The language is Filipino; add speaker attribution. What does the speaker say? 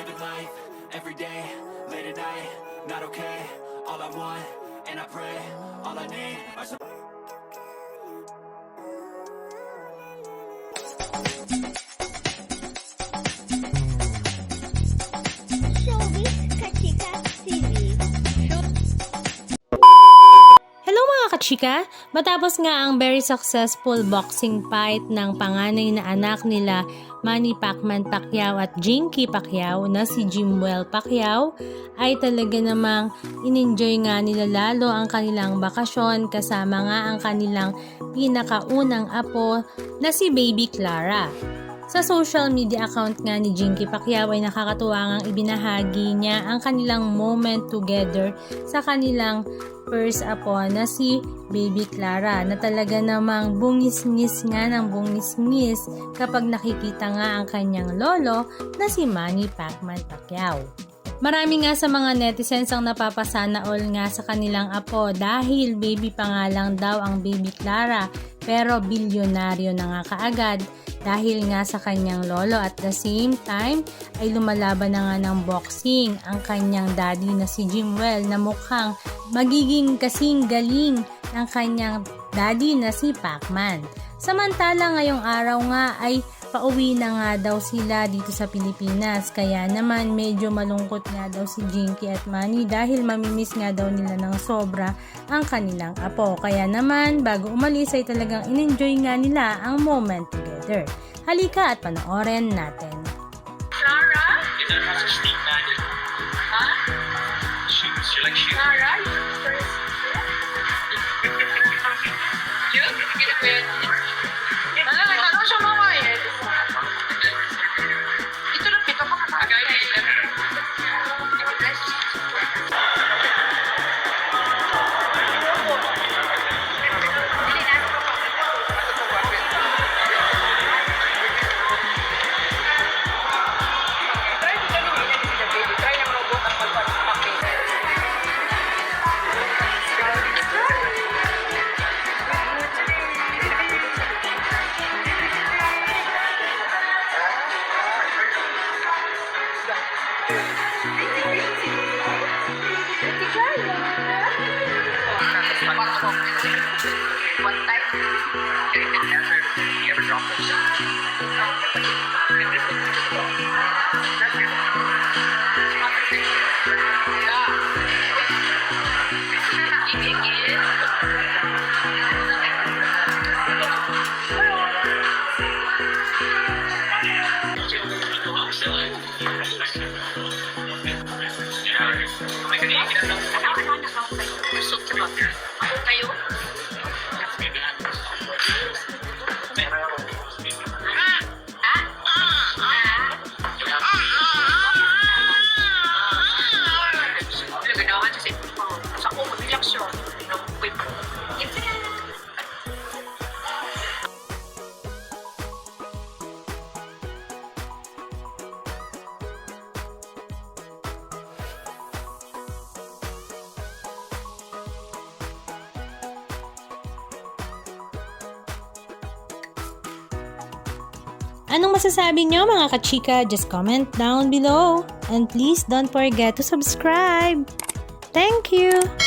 Speaker 1: living life, every day, late at night, not okay. All I want, and I pray, all I need are some.
Speaker 2: Showbiz Kachika TV.
Speaker 3: Hello mga kachika! Matapos nga ang very successful boxing fight ng panganay na anak nila Manny Pacquiao at Jinky Pacquiao na si Jimwell Pacquiao ay talaga namang in-enjoy nga nila lalo ang kanilang bakasyon kasama nga ang kanilang pinakaunang apo na si Baby Clara. Sa social media account nga ni Jinky Pacquiao ay nakakatuwa ngang ibinahagi niya ang kanilang moment together sa kanilang first apo na si Baby Clara na talaga namang bungis-ngis nga ng bungis-ngis kapag nakikita nga ang kanyang lolo na si Manny Pacquiao. Marami nga sa mga netizens ang napapasana all nga sa kanilang apo dahil baby pa nga lang daw ang Baby Clara pero bilyonaryo na nga kaagad dahil nga sa kanyang lolo at the same time ay lumalaban na nga ng boxing ang kanyang daddy na si Jimwell na mukhang magiging kasing galing ng kanyang daddy na si Pacman. Samantala ngayong araw nga ay pauwi na nga daw sila dito sa Pilipinas kaya naman medyo malungkot nga daw si Jinky at Manny dahil mamimiss nga daw nila ng sobra ang kanilang apo. Kaya naman bago umalis ay talagang in-enjoy nga nila ang moment together. Halika at panoorin natin.
Speaker 4: Clara?
Speaker 5: It has a steam Manny.
Speaker 4: Huh?
Speaker 5: Shoots. You like shoots?
Speaker 4: Clara? You first. Yun? Gina ko yun. Ano, nagtanong siya mama eh. Ito lang, pito pa katagay na ilan. One time,
Speaker 5: You ever drop this?
Speaker 4: kayo?
Speaker 3: Anong masasabi nyo mga kachika? Just comment down below. And please don't forget to subscribe. Thank you!